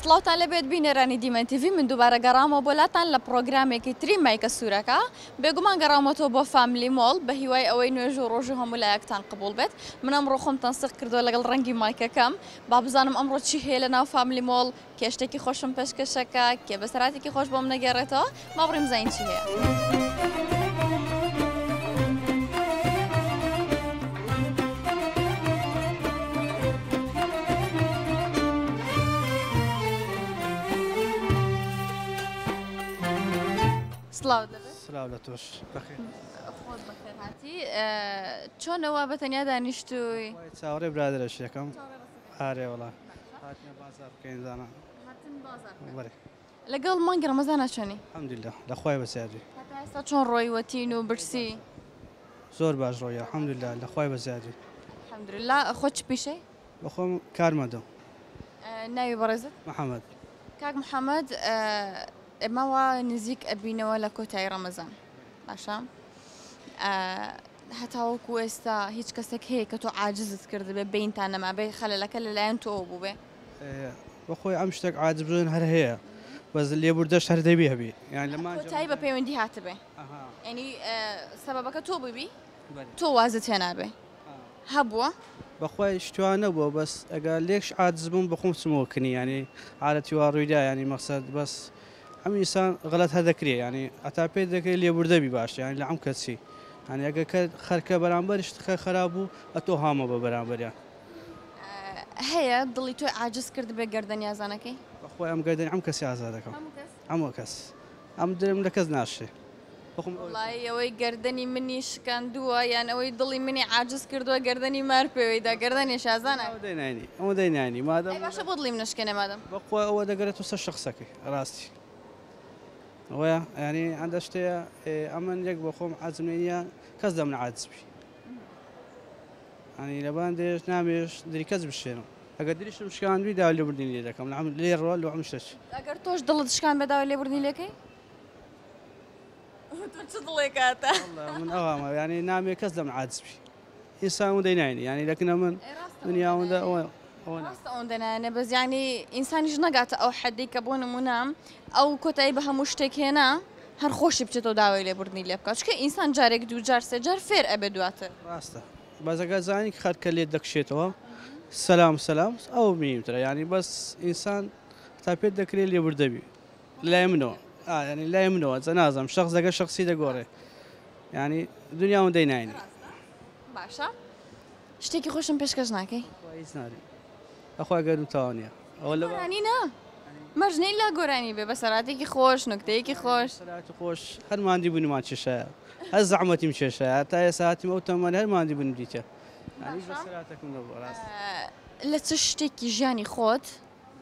سڵاوتان لەبێت بینەرانی دیمەن تیڤ من دووبارە گەڕامەوە بۆلاتان لە پرۆگرامێکی تری مایکە سوورەکە بێگومان گەڕامەوە بۆ فامیلی مۆڵ بە هیوای ئەوەی نوێژ و ڕۆژ و هەموو لایەکتان قبول بێت من ئەمڕۆ خۆمتان سەخت کردووە لەگەڵ ڕەنگی مایکەکەم با بزانم ئەمڕۆ چی هەیە لە ناو فامیلی مۆڵ کێشتێکی خۆشم پێشکەشەکە کێ بەسەراتێکی خۆش بۆم نەگەڕێتەوە با بڕیم زین چی هەیە. سلااو لە تۆش خۆت بەخێرهاتی چۆنەوە بە تەنیا دانیشتووی چاوەڕێ برادرەش یەکەم ئارێ وڵا هاتنە بازار بکەین زانە لەگەڵ مانگی ڕەمەزانە چۆنی؟ الحەمدولله لەخوای بەزیادی ئێستا چۆن ڕۆیوەتین و برسی؟ زۆر باش ڕۆیە الحەمدولله لەخوای بەزیادی الحەمدولله خۆت چ پیشەی؟ بەخۆم کارمەدەم ناوی بەڕێزت؟ محەممەد کاک محەممەد ئێمەوە نزیک ئەبینەوە لە کۆتایی ڕەمەزان باشە هەتاوەکو ئێستا هیچ کەسێک هەیە کە تۆ عاجزت کردبێ بینتان نەما بێ خەلەلەکە لەلایەن تۆ بوو بێ بەخۆی ئەم شتێک عاجز بوون هەر هەیە بەس لێبوردەش هەر دەبی هەبی یان لەمان کۆتایی بە پەیوەندی هاتبێ ینی سەبەبەکە تۆ ببی تۆ وازت هێنابێ هەبووە بەخوای شتوان نەبووە بەس ئەگەر لێکش عاجز بووم بەخۆم چمەوەکنی ینی عادەتی وا ڕوویدا ینی مەقسەد بەس ئەم ئینسان غەڵەت هەدەکرێ ینی ئەتا پێ دەکرێت لێبوردەبی باش ینی لە ئەم کەسی ینی ئەگە خەرکە بەرامبەر شتەکە خراپ بوو ئەتۆ هامە بە بەرامبەریان هەیە دڵی تۆی عاجز کرد بێ گەردەنی یازانەکەی بەخۆی ئەم گەردەنی ئەم کەسی ئازا دەکەم هەموو کەس ئەم درم لە کەس ناشێ وڵای ئەوەی گەردەنی منی شکاندووە یان ئەوەی دڵی منی عاجز کردووە گەردەنی مار پێوەیدا گەردەنی شازانە ئەمە دەینانی مادەم باشە بۆ دڵی منشکێنێ مادەم بەخۆی ئەوە دەگەرێت و سەر شخصەکەی ڕاستی ئەوەیە ینی ئەندە شتەیە ئەمن یەک بە خۆم عەزمێنیە کەس دەم نەعاجز بی ینی لەبان دێش نامێش دری کەس بشێنم ئەگەر دریشم شکاندووی داوا لێبوردنی لێ دەکەم لێ ڕۆ لە ئەم شتەش ئەگەر تۆش دڵت شکان بەداوا لێبوردنی لێکەی چ دڵێ کاتە من ئەوامە ینی نامێ کەس دەم عاجز بی ئینسان و دەینانی ینی لەکنە من دنیاوەندە ئەوەندە نایەنە بەس ینی ئینسانیش نەگاتە ئەو حەدی کە بۆ نمونام ئەو کۆتایی بە هەموو شتێک هێنا هەر خۆشی بچێتەوە داوای لێبوردنی لێ بکات چکە ئینسان جارێک دوو جار سێ جار فێر ئەبێ دواتر ڕاستە بەزەگە زانی خەرکە لێت دەکشێتەوە سەلام سەلام ئەو میمترە ینی بەس ئینسان تا پێت دەکرێت لێبوردەبی لای منەوە ینی لای منەوە جە نازم شخص دەگە شخصی دەگۆڕێ ینی دنیاوە دەینانی باشە شتێکی خۆشم پێشکەش ناکەی هیچ ناری ئەخوا گەرم تاوانە ئەوە لەوانی نا مەژنەی لا گۆرانی بێ بە سەراتێکی خۆش نکتەیەکی خۆش سەراتی خۆش هەرماندی بوونمان چێشایە هەر زەحمەتیم چێشایە تا ئێستا هاتیم ئەو تەمەن هەرماندی بوون دیتە لە چ شتێکی ژیانی خۆت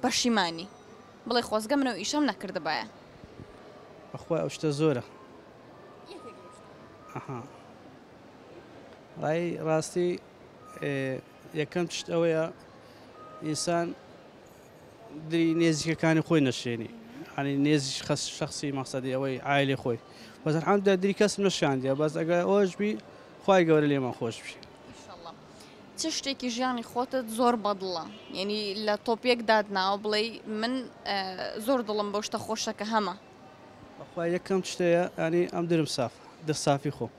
پەشیمانی بڵێ خۆزگە منەوە ئیشەم نەکردبایە بەخوای ئەو شتە زۆرە ڕای ڕاستی یەکەم شت ئەوەیە ئینسان دری نێزیکەکانی خۆی نەشێنی ینی نێزی شخصی مەقسەدی ئەوەی عایلێ خۆی بەس هەمدا دری کەسم نەشاندیە بەس ئەگەر ئەوەش بی خوای گەورە لێمان خۆش بی چ شتێکی ژیانی خۆتت زۆر بەدڵە یعنی لە تۆپێک دادناوە بڵێ من زۆر دڵم بۆ شتە خۆشەکە هەمە بەخوای یەکەم شتەیە ینی ئەم درم ساف دەسافی خۆم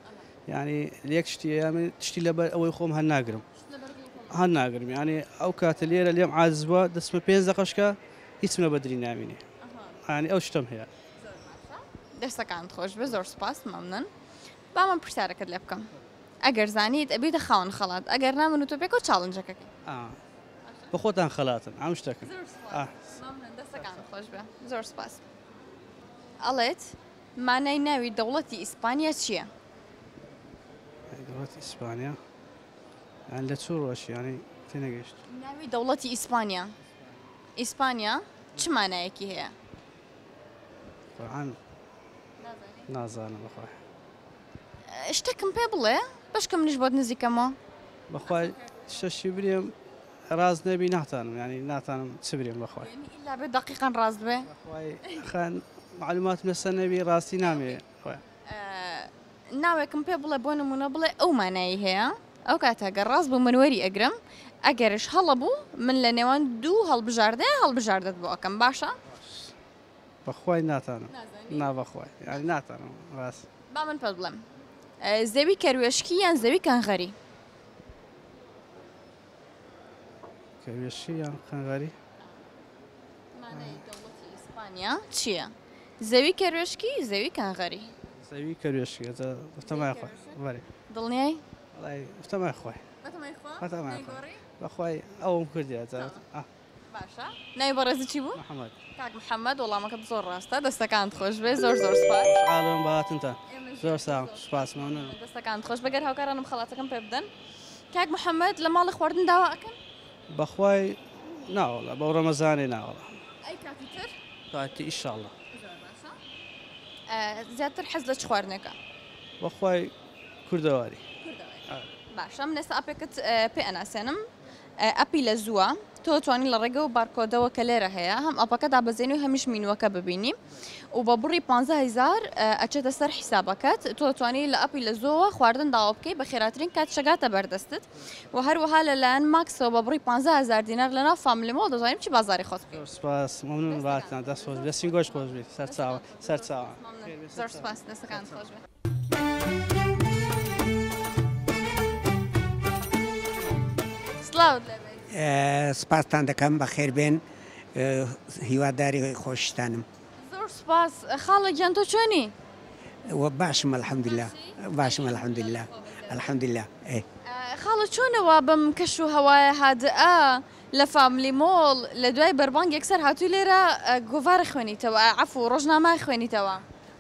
ینی یەک شتیە من تشتی لەبەر ئەوەی خۆم هەر ناگرم هەر ناگرم ینی ئەو کاتە لێرە لێم عاجز بووە دەستمە 5 دقەشکە هیچمە بەدری نامینێ ینی ئەو شتم هەیە دەستەکانت خۆش بێ زۆر سپاس مەمنن با من پرسیارەکەت لێ بکەم ئەگەر زانیت ئەبێتە خاوەن خەڵات ئەگەر نامن و تۆ پێکەوە چاڵنجەکەی بە خۆتان خەڵاتن ئەم شتەکە دەستەکانت خۆش بێ زۆر سپاس ئەڵێت مانای ناوی دەوڵەتی ئیسپانیا چییە؟ دەوڵەتی ئیسپانیا یان لە چۆ ڕۆژی ینی تێنەگەیشت ناوی دەوڵەتی ئیسپانیا ئیسپانیا چ مانایەکی هەیە؟ نازانم بەخوای شتێکم پێ بڵێ بەشکە منیش بۆت نزیکەمەوە بەخوای شەشی برێم ڕاز نەبی ناتانم ینی ناتانم چ برێم بەخوای ئیلا بێ دەقیقان ڕاست بێ خان معلوماتم لەسەر نەبی ڕاستی نامێ ناوێکم پێ بڵێ بۆ نمونە بڵێ ئەو مانایی هەیە ئەو کاتەگە ڕاست بۆ منوەری ئەگرم ئەگەرش هەڵەبوو من لە نێوان دوو هەڵبژاردەت بۆ ئەەکەم باشە؟ بەخوای ناتانم نا بەخوای یعنی ناتانم ڕاست با من پێت بڵێم زەوی کەروێشکی یان زەوی کەنغەری؟ کەروێشکی یان کەنغەری؟ مانای دەوڵەتی ئیسپانیا چییە؟ زەوی کەروێشکی زەوی کەنغەری؟ زەوی کەروێشکی ئەتەمای خوای وەرێ دڵنیای؟ وەڵای ئەتەمای خوای هەتەمای بەخوای ئەوم کردی باشە ناوی بەڕێزی چی بوو؟ محەممەد کاک محەممەد وەڵامەکەت زۆر ڕاستە دەستەکانت خۆش بێ زۆر سپاس ئالم بەهاتنتان زۆر سپاسمانە دەستەکانت خۆش بەگەر هاوکارانم خەڵاتەکەم پێ بدەن کاک محەممەد لە ماڵی خواردن داوا ئەەکەن؟ بەخوای ناوەڵە بەو ڕەمەزانێ ناوەڵە ئەی کاتیتر؟ کاتی ئیشاڵڵە زیاتر حەز لە چ خواردنێکە؟ بەخوای کوردەواری باشە من ئێستا ئەپێکت پێ ئەناسێنم ئەپی لە زووە تۆ توانی لە ڕێگە و بارکۆدەوە کە لێرە هەیە هەم ئەپەکە دابەزێنی و هەمیش مینوەکە ببینی و بە بڕی 15,000 ئەچێتە سەر حیسابەکەت تۆ توانی لە ئەپی لە زۆوە خواردن داوا بکەی بە خێراترین کات شەگاتە بەردەستت و هەروەها لەلایەن ماکسەوە بە بڕی 15,000 دینار لەناو فامیلیمەوە دەزانیم چی بازاری خۆت بکەیت. سپاس مەمنون باتان دەست خۆش دەستی گۆش خۆش بێت سەر چاوە زۆر سپاس دەستەکان خۆش بێت. سلااوت لەبێت. سپاستان دەکەم بە خێربێن هیواداری خۆشتانم. زۆر سپاس خاڵە گیان تۆ چۆنی؟ باشم الحەمدلله باشم الحەمدلله الحەمدلله. خاڵە چۆنەوە بەم کەش و هەوایە هادئە لە فامیلی مۆڵ لە دوای بەربانگ یەکسەر هاتووی لێرە گۆڤارە خوێنیتەوە عەفو ڕۆژنامە خوێنیتەوە؟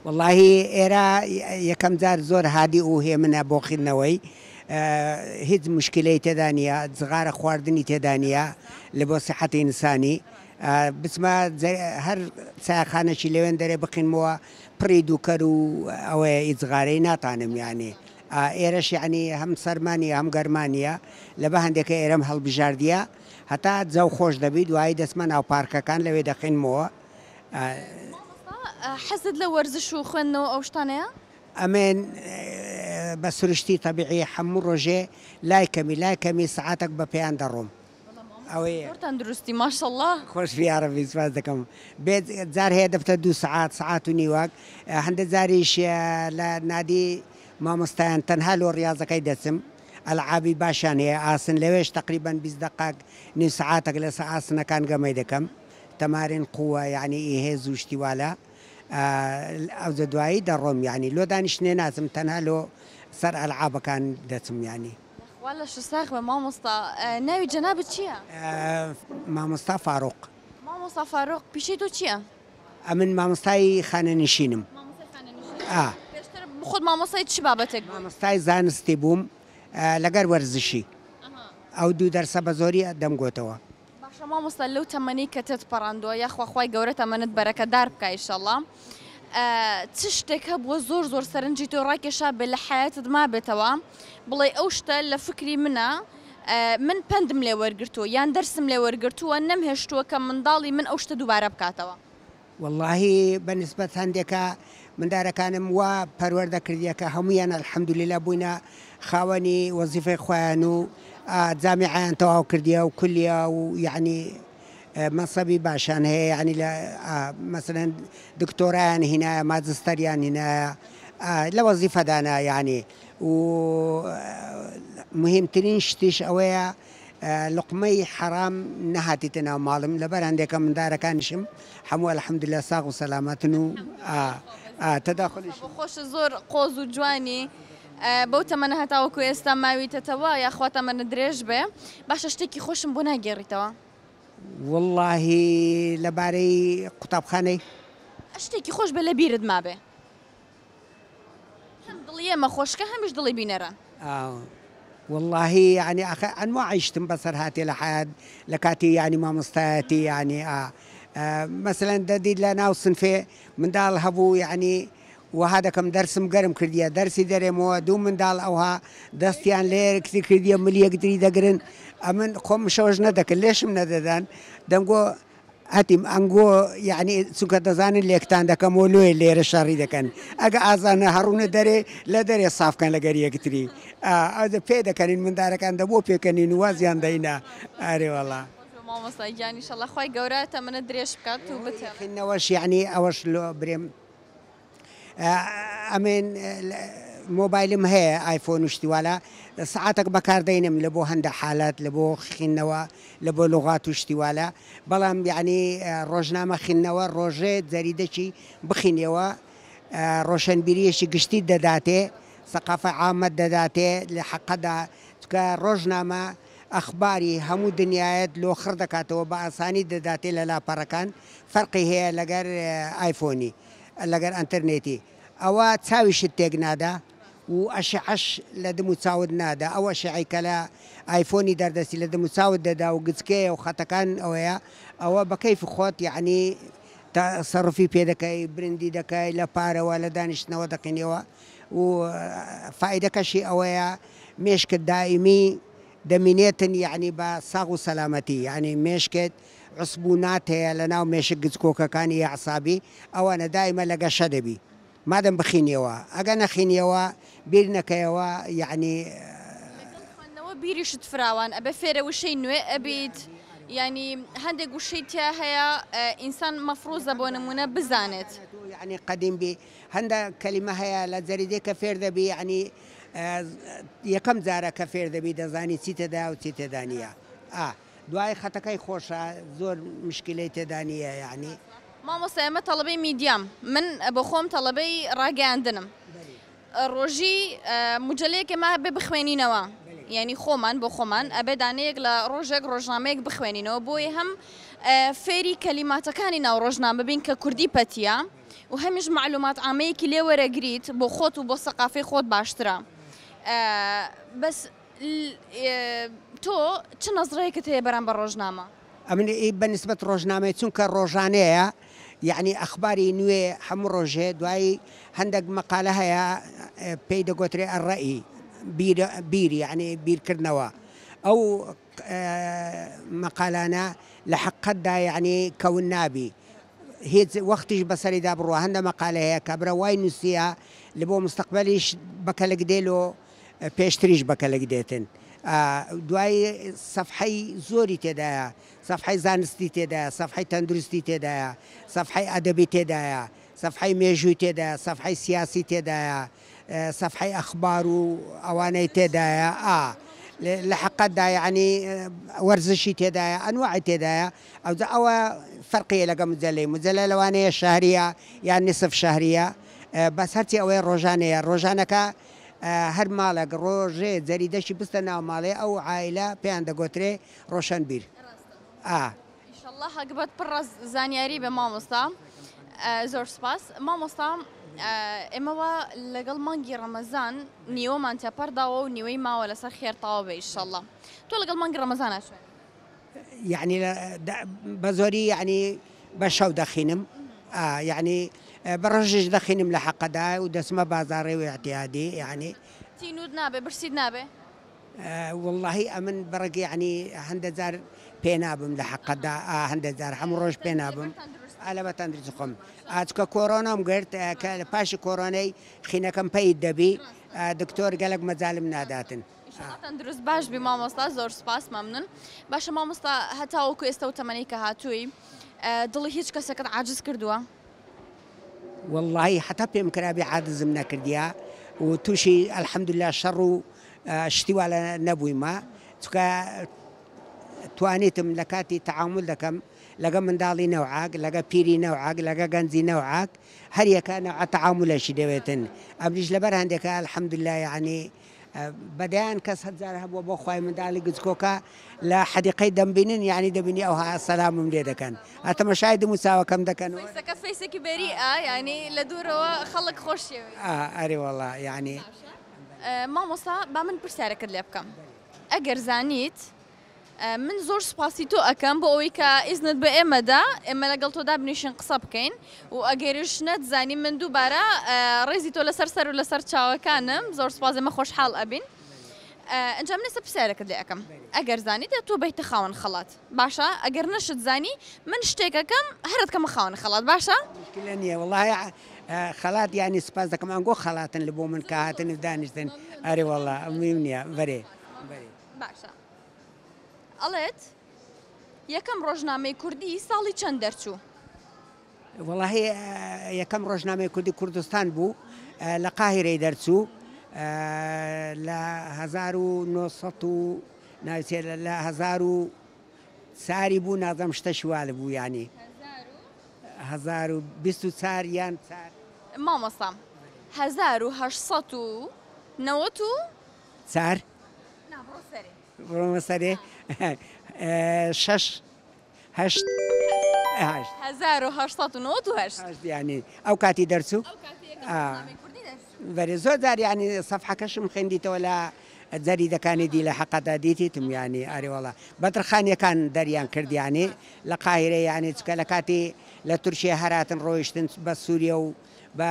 واللهی ئێرە یەکەم جار زۆر هادی و هێ منە بۆ خوێندنەوەی هیچ مشکلەی تێدا نیە جغارە خواردنی تێدا نیە لە بۆ سیحەتی ئینسانی بچمە هەر چایخانەی لەوێن دەرێ بقینمەوە پڕی دووکەر و ئەوەیە ئیجغارەی ناتانم یانی ئێرەش یعنی هەم سەرمانیە هەم گەرمانیە لە بە هەندێکە ئێرەم هەڵبژاردیە هەتا جەو خۆش دەبی دوایی دەسمە ناو پارکەکان لەوێ دەخینمەوە. حەزت لە وەرزش و خوێندنەوە ئەو شتانەیە؟ ئەمێن بە سروشتی تەبیعی هەموو ڕۆژێ لای کەمی سعاتێک بە پێیان دەڕۆم. ئەوەیە تەندروستی ماشەڵڵا خۆش یارەبی سپاس دەکەم. بێت جار هەیە دەفتە 2 سعات و نیواک هەندە جاریش لە نادی مامۆستایان تەنها لۆ ڕاضەکەی دەچم ئەلعابی باشیان هەیە ئاسن لەوێش تقریبان 20 دقائق نیم سعاتێک لەسەر ئاسنەکان گەمەی دەکەم تەمارین قووە یعنی ئیهێز و شتیوالە ئەو دوایی دەڕۆم یعنی لۆ دانیشتێ ناچم تەنها لۆ سەر ئەلعابەکان دەچم یعنی. والله شو ساغ مامۆستا ناوی جەنابەت چییە؟ مامۆستا فاروق. مامۆستا فاروق پیشەی تۆ چییە؟ ئەمن مامۆستای خانەنشینم. پێشتر خۆت مامۆستای چی بابەتێک؟ مامۆستای زانستی بووم لەگەر وەرزشی ئەو 2 دەرسە بە زۆری دەمگوتەوە. باشە مامۆستا لەو تەمەنی کە تێت پەڕاندووە یاخواخوای گەورە تەمەنت بەرەکەدار بکە ئینشەڵڵا چ شتێک هەبووە زۆر سەرنجی تۆ ڕاکێشا بێ لە حیاتت ما بێتەوە بڵێ ئەو شتە لە فکری منە من پندم لێ وەرگرتووە یان دەرسم لێ وەرگرتووە نەمهێشتووە کە منداڵی من ئەو شتە دووبارە بکاتەوە. واللهی بەنسبەت هەندێکە مندارەکانم وا پەروەردە کردیەکە هەمویان الحەمدوللیلا بووینە خاوەنی وەزیفەی خۆیان و جامیعیان تەواو کردیە و کولیە و یعنی مەسەبی باشان هەیە یعنی لە مەسەلەن دکتۆرایان هینایە ماجستەریان هینایە لە وەزیفەدانە یعنی و مهمترین شتیش ئەوەیە لقمەی حەرام نەهاتیتە ناو ماڵم لەبەر هەندێکە مندارەکانیشم هەموو الحەمدوللیلا ساغ و سەلامەتن و تەداخلیش خۆشە زۆر قۆز و جوانی بەو تەمەنە هەتاوەکو ئێستا ماویتەوە یاخوا تەمەنە درێژ بێ باشە شتێکی خۆشم بۆ ناگێڕیتەوە؟ واللهی لەبارەی قوتابخانەی شتێکی خۆش بێ لە بیرت مابێ هەم دڵی ئێمە خۆشکە هەمیش دڵی بینەرە. واللهی یعنی ئەنواع عیشتم بەسەر هاتێ لە حیات لە کاتی یعنی مامۆستایەتی یعنی مەسەلەن دەدی لە ناو سنفێ منداڵ هەبوو یعنی وها دەکەم دەرسم گەرم کردیە دەرسی دەرێمەوە 2 منداڵ ئەوها دەستیان لێ کتی کردیە ملیەکتری دەگرن ئەمن خۆم شەوەش نەدەکرد لێشم نەدەدان دەمگۆ هاتیم ئەنگۆ یعنی چونکە دەزانن لێکتان دەکەم و لێ لێرە شەڕی دەکەن ئەگە ئازانە هەڕوونە دەرێ لە دەرێ سافکەن لەگەر یەکتری پێ دەکەنین مندارەکان دە بۆ پێکەنین وازیان دەینا ئارێوەڵا مامۆستا گیانی ئینشەڵڵا خی گەورە تەمەنە درێژ بکات و بتێ خینەوەش یعنی ئەوەش لۆ برێم ئەمێن مۆبایلم هەیە ئایفۆن شتیوالا سعاتێک بەکاردەینم لە بۆ هەندە حالات لە بۆ خینەوە لە بۆ لغات و شتیوالا بەڵام یعنی ڕۆژنامە خینەوە ڕۆژێ جەریدەکی بخینەوە ڕۆشنبیریەکی گشتی دەداتێ سەقافە عامەت دەداتێ لە حەقەدا چکە ڕۆژنامە ئەخباری هەموو دنیایەت لۆخڕ دەکاتەوە بە ئاسانی دەداتێ لە لاپەڕەکان فەرقی هەیە لەگەر ئایفۆنی لەگەر ئەنتەرنێتی ئەوە چاویشت تێک نادا و ئەشعەش لە دم و چاود نادا ئەوە شعیکە لە ئایفۆنی دەردەستی لە دم و چاود دەدا و گچکەیە و خەتەکان ئەوەیە ئەوە بە کەیف خۆت یعنی تەسەڕفی پێ دەکەی برندی دەکەی لە پارەوە لە دانیشتنەوە دەقینەوە و فائیدەکەشی ئەوەیە مێشکت دائیمی دەمینێتن یعنی بە ساغ و سەلامەتی یعنی مێشکت عسبوونات هەیە لە ناو مێشک گچکۆکەکانی عسابی ئەوانە دائیمە لە گەشە دەبی مادەم بخینیەوە ئەگە نەخینیەوە بیر نەکەیەوە یعنی بیریشت فراوان ئەبێ فێرە وشەی نوێ ئەبیت ینی هەندێک وشەی تیا هەیە ئینسان مەفرۆزە بۆ نمونە بزانێت یعنی قەدیم بی هەندە کەلیمە هەیە لە جەریدێک کە فێر دەبی یعنی یەکەم جارە کە فێر دەبی دەزانی چی تێدا و چی تێدا نییە دوای خەتەکەی خۆشە زۆر مشکلەی تێدا نییە یعنی مامۆستا ئێمە تەڵەبەی میدیام من بۆ خۆم تەڵەبەی ڕاگەیاندنم ڕۆژی مجلەیەک ئێمە بێ بخوێنینەوە یعنی خۆمان بۆ خۆمان ئەبێ دانەیەک لە ڕۆژێک ڕۆژنامەیەک بخوێنینەوە بۆیە هەم فێری کەلیماتەکانی ناو ڕۆژنامە ببین کە کوردی پەتیە و هەمیش معلومات عامەیەکی لێ وەرەگریت بۆ خۆت و بۆ سەقافەی خۆت باشترە بەس تۆ چ نەزڕەیەکت هەیە بەرامبەر ڕۆژنامە ئەمن بەنسبەت ڕۆژنامەی چونکە ڕۆژانەیە یعنی ئەخباری نوێ هەموو ڕۆژێ دوایی هەندێک مەقالە هەیە پێی دەگوترێ ئەڕەئی بیر یعنی بیرکردنەوە ئەو مەقالانە لە حەقەتدا یعنی کەون نابی هیچ وەختیش بەسەریدا بڕوە هەندە مەقالە هەیە کە برە وای نووسیە لە بۆ مستەقبەلیش بەکەلک دێل و پێشتریش بەکەلک دێتن دوای سەفحەی زۆری تێدایە سەفحەی زانستی تێدایە سەفحەی تەندروستی تێدایە سەفحەی ئەدەبی تێدایە سەفحەی مێژووی تێدایە سەفحەی سیاسی تێدایە سەفحەی ئەخبار و ئەوانەی تێدایە لە حەقەتدا یعنی وەرزشی تێدایە ئەنواعی تێدایە ئەوە فەرقیە لەگە مجەلە لەوانەیە شەهریە یان نسف شەهریە بەس هەرچی ئەوەی ڕۆژانەیە ڕۆژانەکە هەر ماڵێک ڕۆژێ جەریدەشی بستە ناو ماڵێ ئەو عایلە پێیان دەگوترێ ڕۆشنبیر ئینشەڵڵا هەگبەت پڕ زانیاری بە مامۆستا زۆر سپاس مامۆستا ئێمەوە لەگەڵ مانگی ڕەمەزان نیوەمان تێپەرداوە و نیوەی ماوە لەسەر خێرتاوە بە ئینشەڵڵا تۆ لەگەڵ مانگی ڕەمەزان ناشوێن یعنی بە زۆری یعنی بە شەو دەخینم یعنی بەڕۆژش دەخینم لە حەقەدا و دەسمە بازاڕێ و احتیادی یعنی تینود نابێ برسید نابێ واللهی ئەمن بەڕێک یعنی هەندە جار پێ نابم لە حەقەدا هەندە جار هەموو ڕۆژ پێ نابم ئالە بە تەندروستی خۆم ئاچکە کۆرۆنام گرت کە لە پاشی کۆرۆنەی خینەکەم پەید دەبی دکتۆر گەلک مەجالم ناداتن تەندروست باش بی مامۆستا زۆر سپاس مەمنن باشە مامۆستا هەتاوەکو ئێستا و تەمەنەی کە هاتووی دڵی هیچ کەسێکت عاجز کردووە واللهی حتا پێم کرابی عادزم نەکردیە و تووشی ئەلحەمدوللا شەڕ و شتیوا لە نەبوویمە چکە توانیتم لە کاتی تەعامل دەکەم لەگە منداڵی نەوعاک لەگە پیری نەوعاک لەگە گەنجی نەوعاک هەر یەکە نەوعە تەعاملەشی دەوێتن ئەمریش لەبەر هەندێکە ئەلحەمدوللا یعنی بەدایان کەس هەزار هەبووە بۆ خوای منداڵی گچکۆکە لە حەدیقەی دەمبینن یعنی دەبینی ئەوها سەلامم لێ دەکەن ئەتەمەشای دموچاوەکەم دەکەن فەیسێکی بەری ینی لە دوورەوە خەڵک خۆشیەوە ئەرێ وەڵا یعنی مامۆستا با من پرسیارەکەت لێ بکەم ئەگەر زانیت من زۆر سپاسی تۆ ئەەکەم بۆ ئەوەی کە ئیزنت بە ئێمەدا ئێمە لەگەڵ تۆدا بنیشن قسە بکەین و ئەگەریش نەتزانی من دووبارە ڕێزی تۆ لەسەر سەر و لەسەر چاوەکانم زۆر سپاس ئێمە خۆشحاڵ ئەبین ئەنجام نێسە پرسیارێکت لێ ئەەکەم ئەگەر زانی دە تۆ بەیتە خاوەن خەڵات باشە ئەگەر نەشت زانی من شتێکەکەم هەرت کەمە خاوەن خەڵات باشە مشكلة نییە والله خەڵات ینی سپاس دەکەم ئەنگۆ خەڵاتن لە بۆ من کە هاتن و دانیشتن ئەرێ والله مهم نییە بەرێ باشە ئەڵێت یەکەم ڕۆژنامەی کوردی ساڵی چەند دەرچوو والله یەکەم ڕۆژنامەی کوردی کوردستان بوو لە قاهرەی دەرچوو لە 1900 ناوچێت لە 1000 ساری بوو نازەم شتە شوالە بوو ینی 1024 یان مامۆستا 1990 چار بڕۆمە سەرێ 6 8 1998 ینی ئەو کاتی دەرچوو بەرێ زۆر جار ینی سەفحەکەشم خوێندیتەوە لە جەریدەکانی دی لە حەقەدا دیتیتم ینی ئاریوەڵە بەترخانیەکان دەریان کردیانێ لە قاهرە یانێ چکە لە کاتی لە تورکیا هەراتن ڕۆیشتن بە سووریا و بە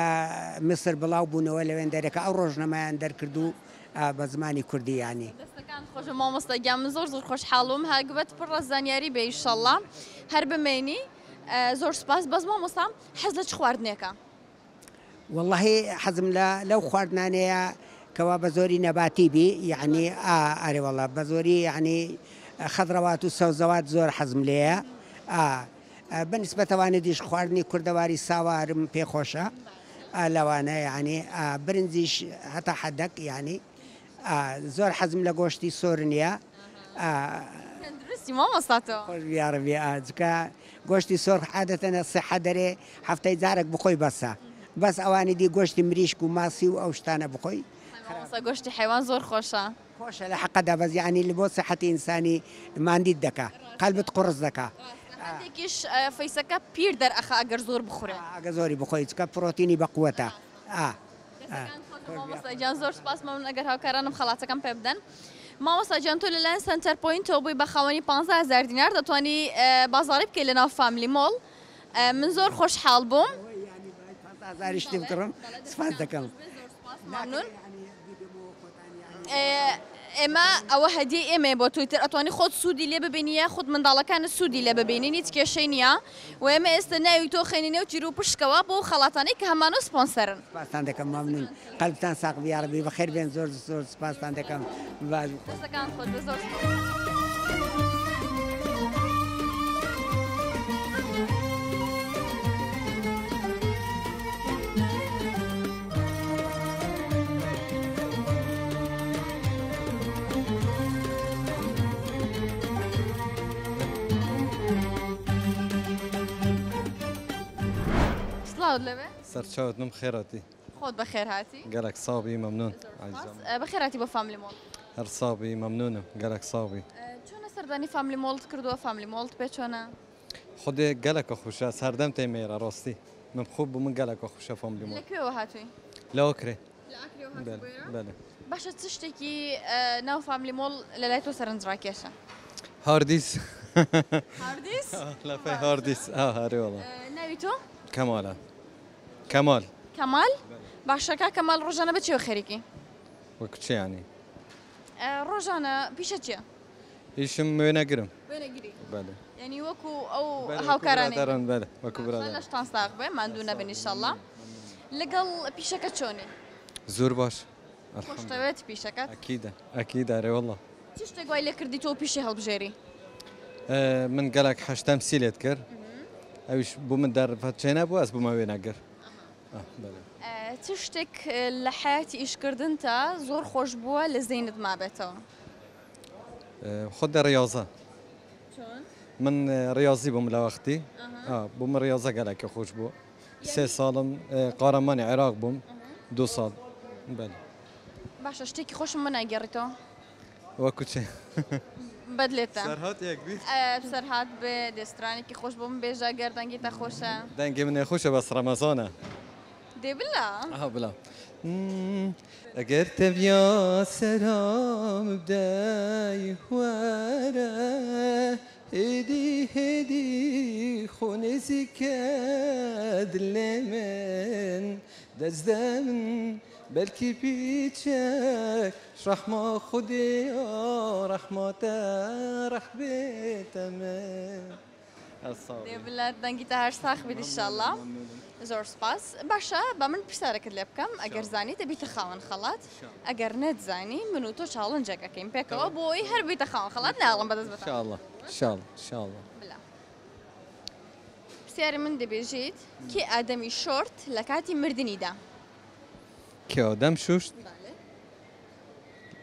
مسر بڵاو بوونەوە لەوێن دەرەکە ئەو ڕۆژنەمایان دەرکردو بە زمانی کوردی ینی دەستەکان خۆش مامۆستاگیان من زۆر زۆر خۆشحاڵم هاگوبەت پڕ زانیاری بێ ئینشەڵڵا هەر بمێنی زۆر سپاس بەس مامۆستا حەز لە چ خواردنێکە والله حەزم لەو خواردنانەیە کەوا بە زۆری نەباتی بی یعنی ئارێوەڵە بە زۆری یعنی خەدڕەوات و سەوزەوات زۆر حەزم لێیە بەنسبەتەوانە دیش خواردنی کوردەواری ساوارم پێخۆشە لەوانە یعنی برنجیش هەتا حەدەک یعنی زۆر حەزم لە گۆشتی سۆر نییە درستی مامۆستاتەوە خۆش بیاڕبی ئاجکە گۆشتی سۆر عادەتەنە سەحە دەرێ هەفتەی جارێک بخۆی بەسە بەس ئەوانی دی گۆشتی مریشک و ماسی و ئەو شتانە بخۆی گۆشتی حیوان زۆر خۆشە خۆشە لە حەقەدا بەس یعنی لە بۆ سەحەتی ئینسانی ماندیت دەکا قەلبت قڕز دەکا هەندێکیش فەیسەکە پیر دەرئەخا ئەگەر زۆر بخورێ ئەگە زۆری بخۆی چکە پرۆتینی بەقووەتە مامۆستاگیان زۆر سپاس مەمنون ئەگەر هاوکارانم خەڵاتەکەم پێ بدەن مامۆستاگیان تۆ لەلایەن سنتەر پۆینت تۆ بووی بە خاوەنی 15000 دینار دەتوانی بازاڕی بکەی لە ناو فامیلی مۆڵ من زۆر خۆشحاڵ بووم شتی بکڕم سپاس دەکەم ممنون ئێمە ئەوە هەدیە ئێمە بۆ تویتر ئەتوانی خۆت سوودی لێ ببینیە خودت منداڵەکانت سوودی لێ ببینی هیچ کێشەی نییە و ئێمە ئێستا ناوی تۆ خێنینە و چیر و پشکەوە بۆ خەڵاتانەی کە هەمانە سپۆنسەرن سپاسان دەکەم ممنون قەلبتان ساق بیاڕبی بەخێر بێن زۆر زۆر سپاسان دەکەم دەستەکان خۆت زۆر سرچاوت نم خيراتي خود بخير هاتي قالك صابي ممنون بخير هاتي بفاملي مول هر صابي ممنونة قالك صابي چۆنە سەردانی فاملی مۆڵت کردووە فاملی مۆڵت پێ چۆنە خودي قالك خوشة سردم تيميرا راستي من خوب من قالك خوشة فاملي مول لەکوێوە هاتووی لا أكره بله باشە چ شتێکی ناو فاملی مۆڵ لەلای تۆ سەرنجڕاکێشە هارديس هاردیس لا في هارديس هاري والله ناوی تۆ كمالا كمال کەمال باشەکە کەمال ڕۆژانە بەچێوە خەریکی وكتش يعني ڕۆژانە پیشە چییە يشم وين أقرم وێنەگیری بله ینی وەکو ئەو هاوکارانی بله وكو برادر لەشتان ساق بێ ماندوو نەبن ئینشەڵڵا لەگەڵ پیشەکە چۆنی زور باش خۆشتەوێت پیشەکەت أكيد أري والله چ شتێک وای لێ کردی تۆ پیشی هەڵبژێری من قالك حش تمثيل يذكر أيش بومن دار فتشينا بو أس بوما وين أقر چ شتێک لە حیاتی ئیشکردن تا زۆر خۆش بووە لە زەینت مابێتەوە خد رياضة من رياضي بوم لوقتي بوم رياضة قالك خوش بو سي صالم قارماني عراق بوم 2 سال بله باشە شتێکی خۆشم من ناگەڕیتەوە وكوتش بەدلێتە سرهات يك بيت سەرهات بێ دێسترانێکی خۆش بۆم بێژە گەردەنگی تا خۆشە دنجي من خوشة بس رمضانه دێ بلا بلا اگر تبیا سلام بدای واره هدی خونزی کد لمن دزدم بلكي بيتشك رحمة خدي رحمة رحبة تمام دێ بلات دەنگی تا هەر ساخ بیت ئینشاءالله زۆر سپاس باشە با من پرسیارێکت لێ بکەم ئەگەر زانی دەبیتە خاوەن خەڵات ئەگەر نەتزانی من و تۆ چاڵنجێکەکەین پێکەوە بۆی هەر بیتە خاوەن خەڵات ناڵم بەدەست بەتە إن شاء الله بلا پرسیاری من دەبێژیت کێ ئادەمی شۆرت لە کاتی مردنیدا كي آدم شوشت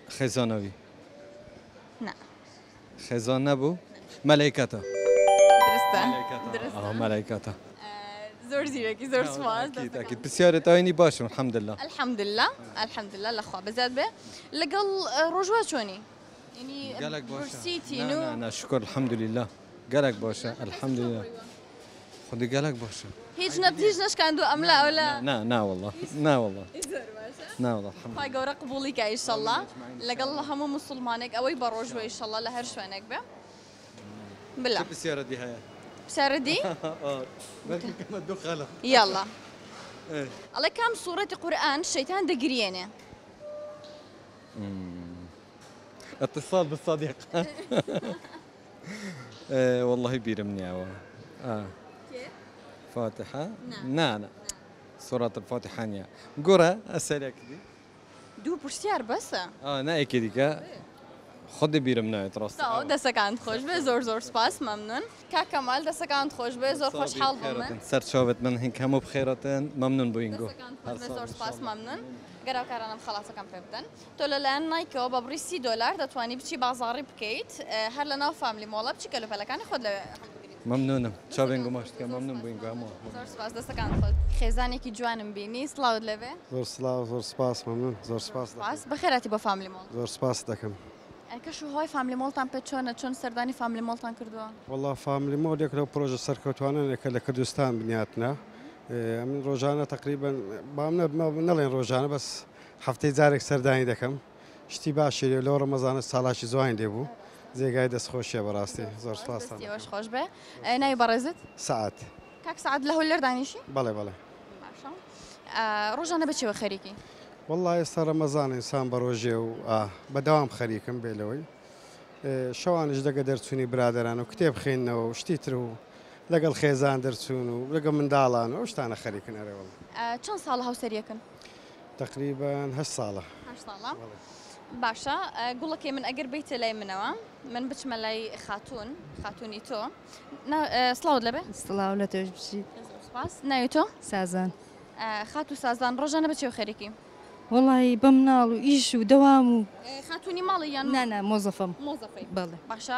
خزانوي نا خزان نبو ملائكته درستە ملائكته زۆر زیرەکی زۆر سپاس أكيد بسيارة عيني باشم الحمد لله الحەمدلله لەخوا بەزات بێ لەگەڵ ڕۆژوە چۆنی قالك باشا برسيتي أنا شكر الحمد لله قالك باشا الحمد لله خدي قالك باشا هیچ نشکاندو ئەم لا ئەو لا نا والله نا والله الحمد خی گەورە قبوڵیکە ئینشەڵڵا لەگەڵ هەموو مسلمانێک ئەوەی بە ڕۆژوە ئینشەڵڵا لە هەر شوێنێک بێ بلا لله السيارة دي هيا بسردی بلكي كما دخلها يلا ئەڵێ کام سوورەتی قورئان شەیتان دەگرێنێ اتصال بالصديق والله بير مني فاتحة لا سورة الفاتحة نيا قرأ أسألك دي دوو پرسیار بەسە ناي كديكا خدي بير مني تراست دەسەکان خۆش بێ زۆر سپاس مەمنون کاکەمال دەسەکان خۆش بێ زۆر خۆشحاڵ بوومە سر شوفت من هين كمو بخيراتن ممنون بوينجو زۆر سپاس مەمنون گەراوکارانم خەڵاتەکەم پێ بدەن تۆ لەلایەن نایکەوە بە بڕی $30 دەتوانی بچی بازاڕی بکەیت هەر لە ناو فامیلی مۆڵە بچی کەلوپەلەکانی خۆت لەوێ ممنونم شوفينجو ماشتكا ممنون بوينجو زۆر سپاس دەسەکان خۆت خێزانێکی جوانم بینی سڵاوت لەوێ زۆر سلااو زۆر سپاس مەمنون زۆر سپاس بەخێراتی بۆ فامیلی مۆڵ زۆر سپاس دەکەم کەش و هۆی فامیلی مۆڵتان پێ چۆن سەردانی فامیلی مۆڵتان کردووە والله فامیلی مۆڵێک لەو پرۆژە سەرکەوتوانەیەکە لە کوردستان بنیاتنە ئەمن ڕۆژانە تقریبن بام نەڵێن ڕۆژانە بەس هەفتەی جارێک سەردانی دەکەم شتی باشی لێ لەو ڕەمەزانە ساڵاشی زوین لێبوو جێگای دەستخۆشیە بەڕاستی زۆر سپاسان دەستیەوەش خۆش بێ ناوی بەڕێزت سعات کاک سعات لە هەولێر دانیشی بەڵێ باشە ڕۆژانە بچێوە خەریکی والله ئێستا ڕەمەزان ئینسان بە ڕۆژێ و بەداوام خەریکم بێلەوەی شەوانش دەگە دەرچوونی برادران و کتێب خێنەوە و شتی تر و لەگەڵ خێزان دەرچوون و لەگە منداڵان و شتانە خەریکن ئەرێوەڵ چەند ساڵ هاوسەریەکەن تقریبان 8 ساڵە باشە گوڵەکەی من ئەگەر بیتە لای منەوە من بچمە لای خاتوونی تۆ سڵاوت لەبێ سڵاو لە تۆش بچیت سپاس ناوی تۆ سازان خات و سازان ڕۆژانە بچێو خەریکی وڵی بەم ناڵ و ئیش و دەوام و خاتوونی ماڵی یان نانا مۆزەفم مۆزەفەی بەڵێ باشە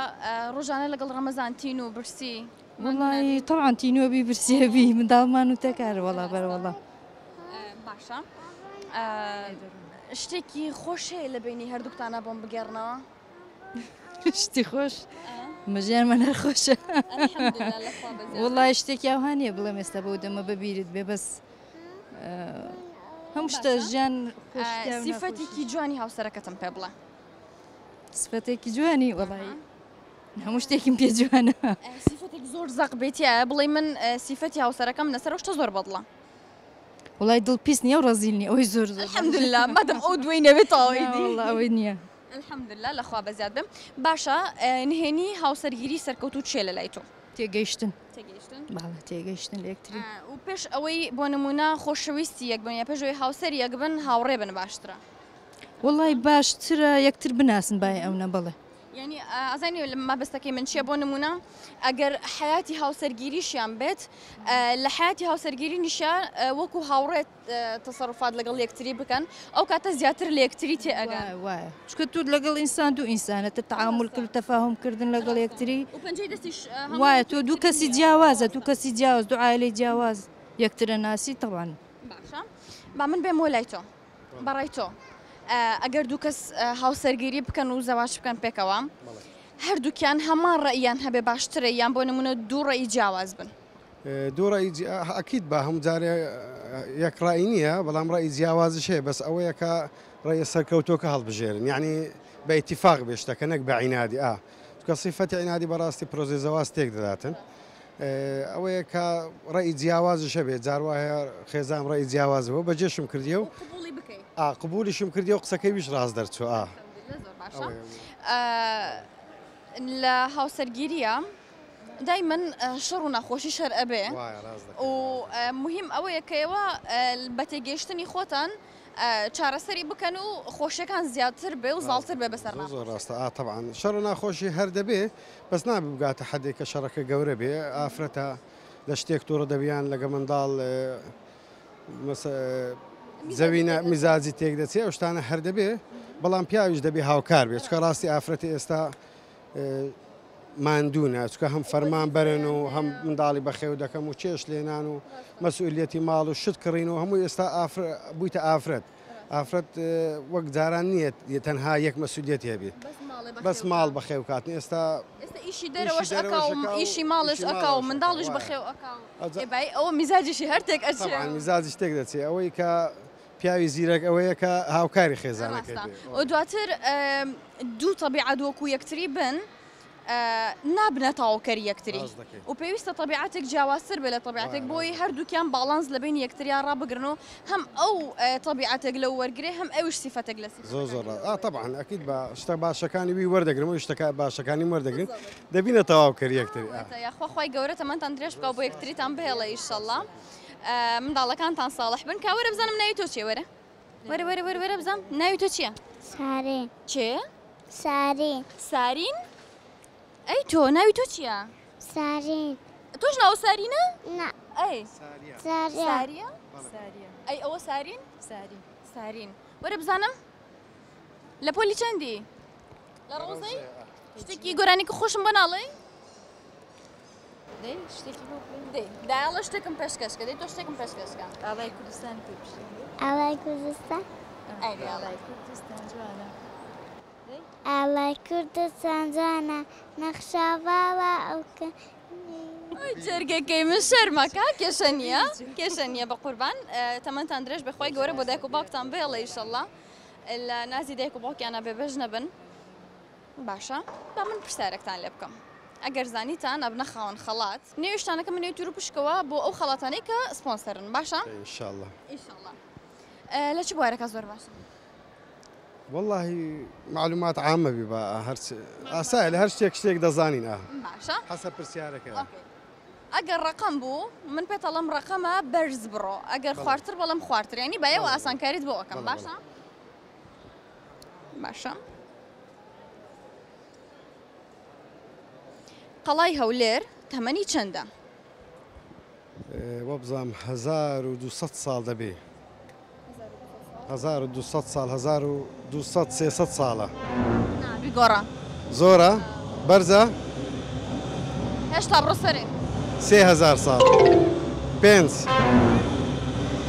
ڕۆژانە لەگەڵ ڕەمەزان تین و برسی وڵی تەڵان تینوەبی برسێبی منداڵمان و تەکار وڵا بەرەوەڵا باشە شتێکی خۆشەیە لە بینی هەردووکتانە بۆم بگەڕنەوە شتی خۆش مەژیانمان هەر خۆشە وڵی شتێکی ئەوهانیە بڵێم ئێستا بۆ دەمە بەبیرت بێ بەس هەموو شتە ژیان سیفەتێکی جوانی هاوسەرەکەتم پێ بڵێ سفەتێکی جوانی وڵی هەموو شتێکیم پێ جوانە سیفەتێک زۆر زەق بێتیە بڵێ من سیفەتی هاوسەرەکەم لەسەر شتە زۆر بەدڵە وڵی دڵ پیس نییە و ڕزیل نیە ئەوی زۆر الحەمدلله مادەم ئەو دوێی نەبێت ئەوەی نییە الحەمدلله لەخوا بەزیاد بم باشە نهێنی هاوسەرگیری سەرکەوتو چێ لە لای تۆ تێگەیشتن باڵە تێگەیشتن لە یەکتری و پێش ئەوەی بۆ نمونە خۆشەویستی یەک بن یا پێشەوەی هاوسەر یەک بن هاوڕێ بن باشترە وڵی باشترە یەکتر بناسن باە ئەو نەبڵێ ینی ئازانی مەبەستەکەی من چیە بۆ نمونە ئەگەر حیاتی هاوسەرگیریشیان بێت لە حیاتی هاوسەرگیری نیشان وەکو هاوڕێت تەسەڕفات لەگەڵ یەکتری بکەن ئەو کاتە زیاتر لە یەکتری تێئەگەن وایە چکە تو لەگەڵ ئینسان دوو ئینسانەتە تعامل کرد تەفاهمکردن لەگەڵ یەکتری وایە تۆ دوو کەسی جیاوازە دوو کەسی جیاواز دوو عایلەی جیاواز یەکترە ناسی تەوان باشە با من بێم وەلای تۆ بەڕای تۆ ئەگەر دوو کەس هاوسەرگیری بکەن و زەواج بکەن پێکەوە هەردووکیان هەمان ڕەئیان هەبێ باشترە یان بۆ نمونە دوو ڕەئی جیاواز بن دوو ڕێی ئەکید بە هەموو جارێ یەک ڕای نییە بەڵام ڕێی جیاوازش هەیە بەس ئەوەیە کە ڕێی سەرکەوتۆکە هەڵبژێرن یعنی بە ئیتیفاق بێشتەکە نەک بە عینادی چکە سیفەتی عینادی بەڕاستی پرۆزی زەواز تێک دەداتن ئەوەیە کە ڕێی جیاوازش هەبێت جاروایە خێزام ڕێی جیاواز بوو بەجێشم کردیە و قبولیشم کردی و قسەکەیش ڕاست دەرچوو لە هاوسەرگیریە دایمەن شەڕ و نەخۆشی شەر ئەبێ و مهم ئەوەیە کەەوە بە تێگەیشتنی خۆتان چارەسەری بکەن و خۆشیەکان زیاتر بێ و زاڵتر بێ بەسەر زۆر ڕاستە طبعاً شەڕ و ناخۆشی هەر دەبێ بەس نابێ بگاتە حەدێک کە شەڕەکە گەورە بێ ئافرەتە لە شتێک تووڕە دەبیان لەگە منداڵ زەوینە میزاجی تێک دەچێت ئەو شتانە هەر دەبێ بەڵام پیاویش دەبێ هاوکار بێت چکە ڕاستی ئافرەتی ئێستا ماندوونە چکە هەم فەرمان بەرن و هەم منداڵی بەخێو دەکەم و چێش لێنان و مەسئولیەتی ماڵ و شت کڕین و هەموو ئێستا بوویتە ئافرەت وەک جاران نییە تەنها یەک مەسئولیەت هەبێ بەس ماڵ بەخێو کاتن ئێستا ئیشی دەرەوەش ئەکا و ئیشی ماڵش ئەکا و منداڵیش بەخێو ئەکا ئەوە میزاجیشی هەر تێک ئەچێت میزاجی شتێک دەچێت ئەوەی کە پیاوی زیرەک ئەوەیە کە هاوکاری خێزانەکەی و دواتر دوو تەبیعەت وەکو یەکتری بن نابنە تاوکەری یەکتری و پێویستە تەبیعەتێک جیاوازتر بێ لە تەبیعەتێک بۆی هەردووکیان باڵانس لەبین یەکتریان ڕابگرن و هەم ئەو تەبیعەتێک لەو وەرگێ هەم ئەوش سیفەتێک لە زۆر طبعاً ئەکید بە شتە باشەکانی وی وەردەگرن و شتەکە باشەکانی وەردەگرن دەبینە تەواوکەری یەکتری یاخواخوای گەورە تەمەتان درێژ بکە بۆ یەکتریتان بهێڵە ئیشەڵڵا منداڵەکانتان ساڵح بن کاوەرە بزانم ناوی تۆ چێ وەرە وەرە بزانم ناوی تۆ چییە؟ سارین. چێ؟ سارین. سارین؟ ئەی تۆ ناوی تۆ چییە؟ سارین. تۆش ناو سارینە؟ نا. ئەی ساریە. ئەی ئەوە سارین؟ سارین. وەرە بزانم لە پۆلی چەندی؟ لە ڕۆزەی؟ شتێکی گۆرانێکی خۆشم بۆ ناڵێ؟ دایاڵە شتێکم پێشکەشکە دەی تۆ شتێکم پێشکەشکە ئاڵای کوردستان ئاڵای کوردستان؟ ئاڵای کوردستان جوانە ئاڵای کوردستان جوانە نەخشاڤاڵە ئەوکە جەرگەکەی من شەرمەکە کێشە نییە بە قوربان تەمەتان درێژ بەخوای گەورە بۆ دایک و باوکتان بێڵێ ئیشەڵڵا لە نازی دایک و باوکیانە بێبەش نەبن باشە با من پرسیارێکتان لێ بکەم ئەگەر زانیتان ئەبنە خاوەن خەڵات نێویشتانەکە من نێوتور و پشکەوە بۆ ئەو خەڵاتانەی کە سپۆنسەرن باشە؟ ئینشاءڵڵا لە چ بوارەکە زۆر باشە؟ والله معلومات عامە بی بە ئاسایە لە هەر شتێک دەزانین باشە حەسە پرسیارەکە ئەگەر ڕقم بوو من پێتەڵم ڕقەمە بەرز بڕۆ ئەگەر خواردتر بەڵام خواردتر ینی بەیەوە ئاسانکاریت بۆ ئەەکەم باشە قەڵای هەولێر تەمەنی چەندە؟ وە بزانم 1200 ساڵ دەبێ 1200 ساڵ 1200 ساڵە گۆڕە زۆرە بەرزە هێشتا بڕۆ سەرێ 3000 ساڵ 5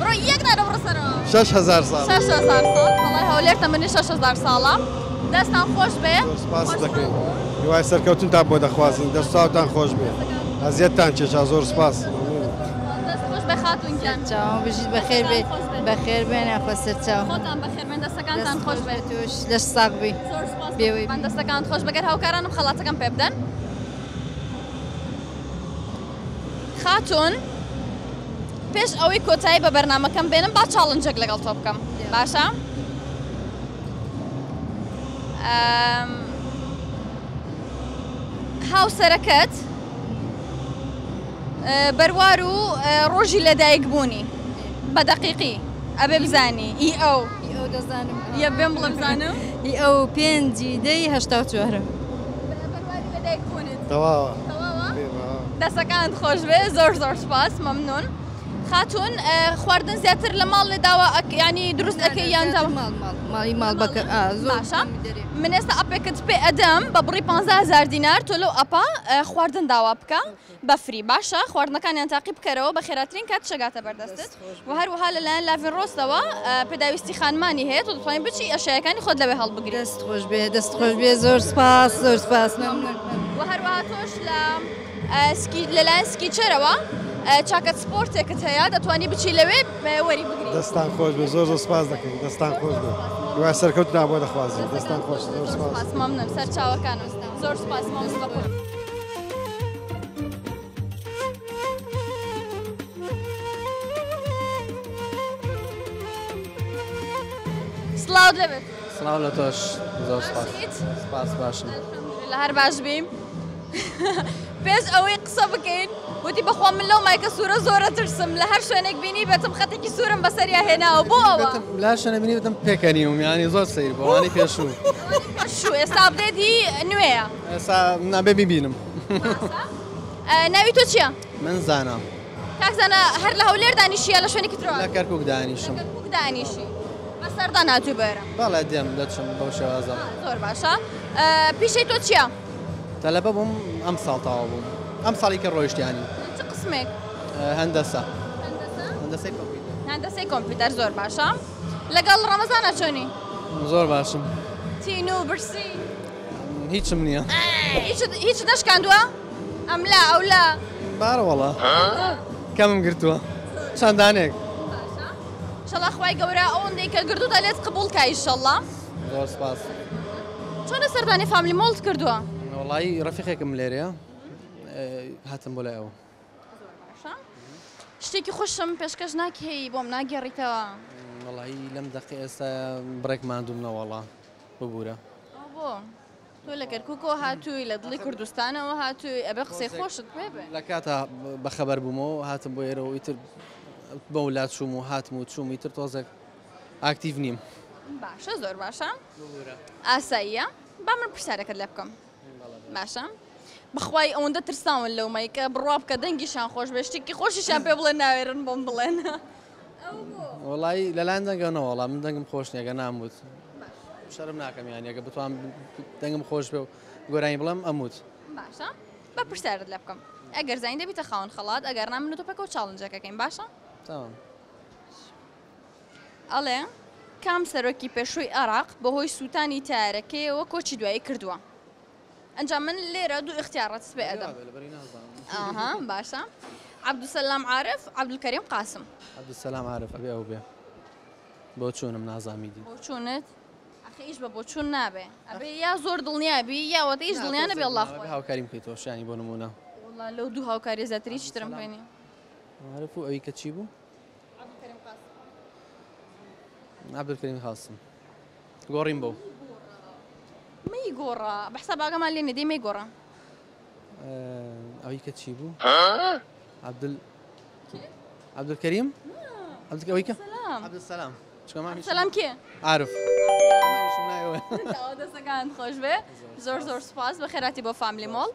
بڕۆ یەک نادە بڕۆ سەرەوە 6000 ساڵ 6000 ساڵ قەڵای هەولێر تەمەنی 6000 ساڵە دەستان خۆش بێ سپاس دەکەین دوای سەرکەوتنتان بۆ دەخوازین دەستاوتان خۆش بێ ئەزیەتتان چێشا زۆر سپاس دەست خۆش بێ خاتونکیان چاوە بژیت بەخێر بێ بەخێر بێنە خۆسەر چاو خۆتان بەخێر بێن دەستەکانتان خۆش بێت توش لەش ساق بی زۆر سپاس من دەستەکان خۆش بەگەر هاوکارانم خەڵاتەکەم پێ بدەن خاتون پێش ئەوەی کۆتایی بە بەرنامەکەم بێنم با چاڵنجێک لەگەڵ تۆ بکەم باشە؟ هاوسەرەکەت بەروار و ڕۆژی لەدایک بوونی بە دەقیقی ئەبێ بزانی ئی ئەو دەزانم یە بێم بڵێ بزانم ئی ئەو پێنجی دەی هەشتا و چوارە بەرواری لەدایک بوونت تەواوە دەستەکانت خۆش بێ زۆر سپاس مەمنون خاتون خواردن زیاتر لە ماڵ لێداوە ینی دروست ئەەکەی یاندا ماڵی ماڵ بەکە باشە من ئێستا ئەپێکت پێ ئەدەم بە بڕی 15000 دینار تۆ لەو ئەپا خواردن داوا بکە بەفری باشە خواردنەکانیان تاقی بکەرەوە بە خێراترین کات شەگاتە بەردەستت و هەروەها لەلایەن لاڤین ڕۆستەوە پێداویستی خانمانی هەیە تۆ دەتوانین بچی ئەشیەکانی خۆت لەوێ هەڵبگری دەست خۆش بێ زۆر سپاس و هەروەها تۆش لەلایەن سکیچەرەوە چاکەت سپۆرتێکت هەیە دەتوانی بچی لەوێ وەری بگری دەستان خۆش بێ زۆر سپاس دەکەین دەستان خۆش بێ دوای سەرکەوتنا بۆ دەخوازین دەستان خۆش زۆر سپاس مەمنون سەر چاوەکانم زۆر سپاس سڵاوت لەبێت سڵاو لە تۆش زۆر سپاس باشیت؟ سپاس باشم لە هەر باش بیم پێش ئەوەی قسە بکەین وتی بەخوا من لەو مایکە سوورە زۆرە ترسم لە هەر شوێنێک بینی بێتم خەتێکی سوورم بەسەریا هێناوە بۆ ئەوە لا شوێنە بینی بتم پێکەنیوم ینی زۆر سەیر بۆوانی پێشوو شو ئێستا بدێت هی نوێیە ئێستا نابێ بیبینم ناوی تۆ چییە؟ من زانام کاکزانە هەر لە هەولێر دانیشیە لە شوێنێکی ترەوە لە کەرکووک دانیشم دانیشی بەسەردا ناتوی بەرە بەڵێ دێم دەچم بەو شێوازە زۆر باشە پیشەی تۆ چییە؟ تەلەبە بووم ئەم ساڵ تەواو بووم ئەم ساڵی کە ڕۆیشتیانی چ قسمێک؟ هەندەسە هەندەسەی هەندەسەی کۆمپیوتەر زۆر باشە لەگەڵ ڕەمەزانە چۆنی؟ زۆر باشم تین و برسی هیچم نییە هیچ نەشکاندووە؟ ئەم لا ئەو لا بارە وەڵا کەمم گرتووە چەندانێک شەڵا خوای گەورە ئەوەندەی کە گردو دەلێت قبول کە ئیشەڵڵا زۆر سپاس چۆنە سەردانی فامیلی مۆڵت کردووە؟ وەڵی ڕەفیقێکم لێرەیە هاتم بۆ لای ئەوە شتێکی خۆشم پێشکەش ناکەی بۆم ناگەڕیتەوە وەڵی لەم دەقی ئێستا بڕێک مادوومنە وەڵا ببوورە بۆ تۆ لە کەرکووکەوە هاتووی لە دڵی کوردستانەوە هاتووی ئەبێ قسەی خۆشت پێ بێ لە کاتە بەخەبەر بوومەوە هاتم بۆ ئێرەوە ئیتر بە وڵات چووم و هاتم و چووم ئیتر تۆزێک ئاکتیڤ نیم باشە زۆر باشە ئاساییە با من پرسیارەکەت لێ بکەم باشە بەخوای ئەوەندە ترساون لەو مایکە بڕوا بکە دەنگیشان خۆش بێ شتێکی خۆشیشان پێ بڵێن ناوێرن بۆم بڵێن وەڵی لەلایەن دەنگەنەوە وەڵا من دەنگم خۆش نییەگە ناموت شەرم ناکەم یانیەکە بتوان دەنگم خۆش بێ و گۆرانی بڵێم ئەموت باشە بە پرسیارت لێ بکەم ئەگەر زین دەبیتە خاوەن خەڵات ئەگەر نام من تۆ پێکەوە چاڵنجەکەکەین باشە؟ تەمام ئەڵێ کام سەرۆکی پێشووی عێراق بەهۆی سووتانی تایارەکەیەوە کۆچی دوایی کردووە ئەنجام من لێرە دوو اختیارات پێ ئەدەم باشە عەبدولسەلام عارف عەبدولکەریم قاسم عەبدولسەلام عارف ئەبێ ئەو بێ بۆ چوونم نازامیدی بۆ چوونت ئەخی ئیش بە بۆ چوون نابێ ئەبێ یا زۆر دڵنیابی یاوەتە هیچ دڵنیانە بێ الله خۆی هاوکاریم بکەیتەوە شانی بۆ نمونە وەڵا لەو دوو هاوکاری زیاتری چترم پێێنی عارف و ئەوی کە چی بوو؟ عەبدولکەریم قاسم گۆڕیم بۆ مەی گۆڕە بەحسا باگەمان لێ نەدەی مەی گۆڕە ئەوی کە چی بوو؟ عەبدولکەریم؟ ئەوی کە؟ عەبدولسەلام سەلام کێ؟ عارف دەستەکان خۆش بێ زۆر زۆر سپاس بە خێراتی بۆ فامیلی مۆڵ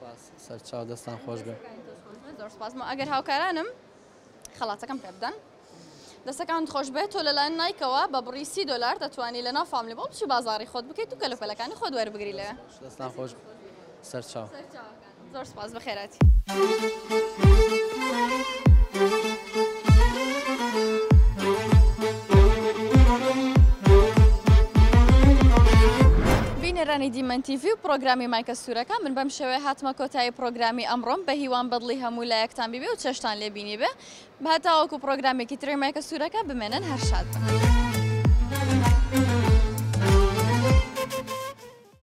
سەرچاو دەستان خۆش بێ زۆر سپاس ئەگەر هاوکارانم خەڵاتەکەم پێ بدەن دەستەکان خۆش بێت تۆ لەلایەن نایکەوە بە بڕی $30 دەتوانانی لەناو فامیلی مۆڵ بچی بازاڕی خۆت بکەیت و کەلوپەلەکانی خۆت وەربگری لێ دەستان خۆش سەرچاو زۆر سپاس بە خێراتی بینەرانی دیمەن تیڤی و پرۆگرامی مایکە سوورەکە من بەم شێوەیە هاتمە کۆتایی پرۆگرامی ئەمڕۆم بە هیوان بەدڵی هەموو لایەکتان بیبێ و چێشتان لێبینی بێ بە هەتاوەکو پرۆگرامێکی تری مایکە سوورەکە بمێنن هەر شاد بن.